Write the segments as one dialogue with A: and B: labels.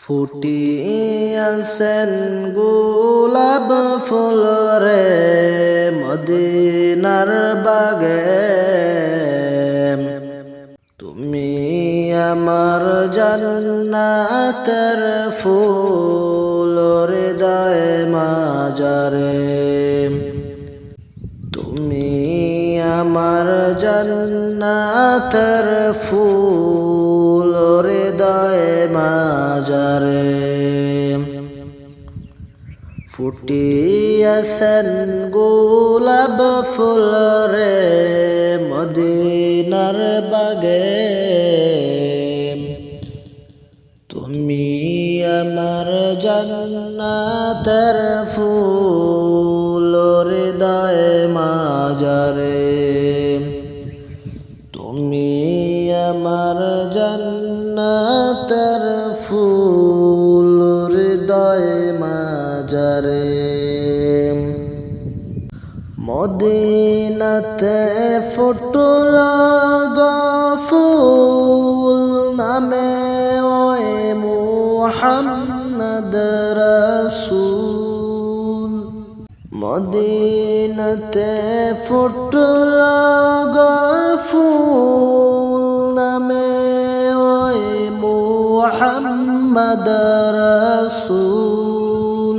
A: ফুটিয়াছেন গোলাপ ফুল রে মদিনার বাগে, তুমি আমার জান্নাতের ফুল হৃদয়ে মাঝারে, তুমি আমার জান্নাতের ফুল হৃদয়ে মাঝারে। ফুটিয়াছেন গোলাপ ফুল রে মদিনার বাগে, তুমি আমার জান্নাতের ফুল হৃদয়ে মাঝারে, তুমি আমার জান্নাতের ফুল হৃদয়ে মাঝারে। মদিনাতে ফুটল ফুল নামে ওই মুহাম্মদ রাসূল, মদিনাতে ফুটল ফুল নামে ওই মুহাম্মদ রাসূল,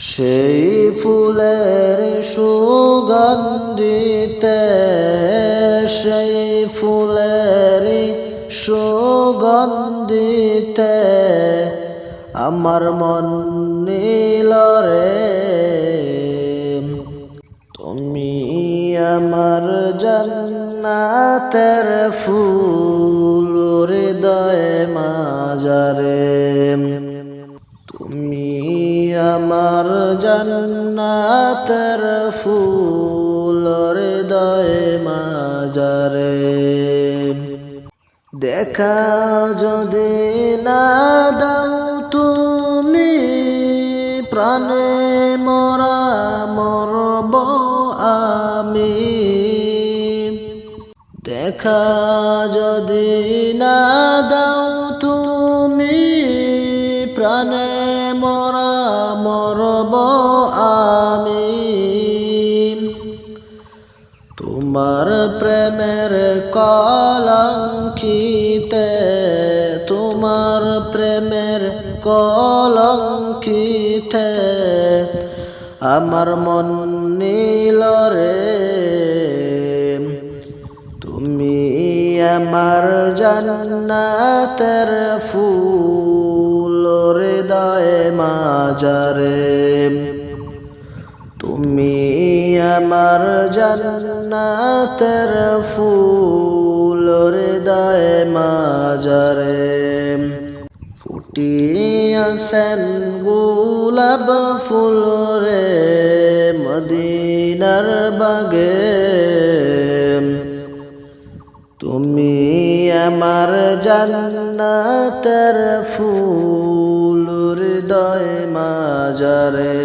A: সেই ফুলের সুগন্ধিতে, সেই ফুলের সুগন্ধিতে আমার মন নীল রে, তুমি আমার জান্নাতের ফুল হৃদয়ে মাঝারে, তুমি আমার জান্নাতের ফুল হৃদয়ে মাঝারে। দেখা যদি না দাও তুমি প্রাণে মরা মরব আমি, দেখা যদি না দাও তুমি প্রাণে মরা মরব আমি, তোমার প্রেমের কলঙ্কিতে, তোমার প্রেমের কলঙ্কিতে আমার মন নীল রে, তুমি আমার জান্নাতের ফুল হৃদয়ে মাঝারে, তুমি আমার জান্নাতের ফুল হৃদয়ে মাঝারে। ফুটিয়াছেন গোলাপ ফুল রে মদিনার বাগে, তুমি আমার জান্নাতের ফুল হৃদয়ে মাঝারে,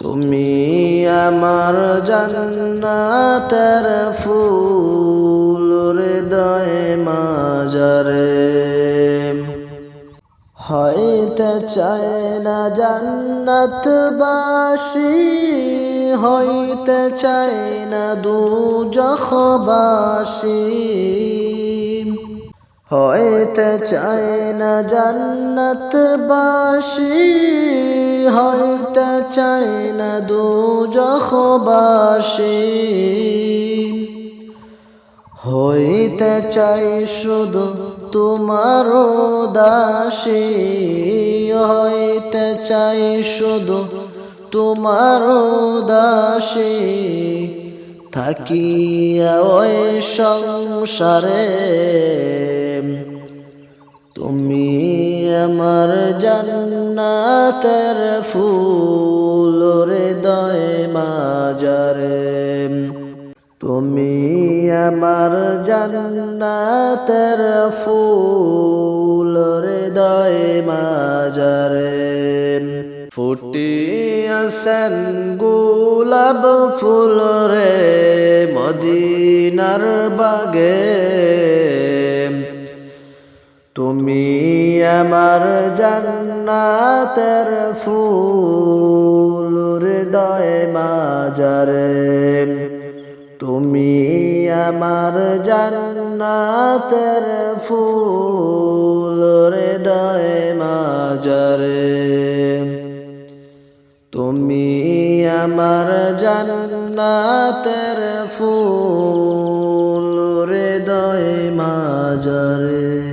A: তুমি আমার জান্নাতের ফুল হৃদয়ে মাঝারে। হইতে চায় না জান্নাতবাসী, হইতে চায় না দোজখবাসী, হইতে চায় না জান্নাতবাসী, হইতে চায় না দোজখবাসী, হইতে চাই শুধু তোমার দাসী, হইতে চাই শুধু তোমার দাসী, থাকিয়া ওই সংসারে, তুমি আমার জান্নাতের ফুল হৃদয়ে মাঝারে, তুমি আমার জান্নাতের ফুল হৃদয়ে মাঝারে। ফুটিয়াছেন গোলাপ ফুল রে মদিনার বাগে, তুমি আমার জান্নাতের ফুল হৃদয়ে মাজারে তুমি আমার জান্নাতের ফুল হৃদয়ে মাজারে তুমি আমার জান্নাতের ফুল হৃদয়ে মাজারে।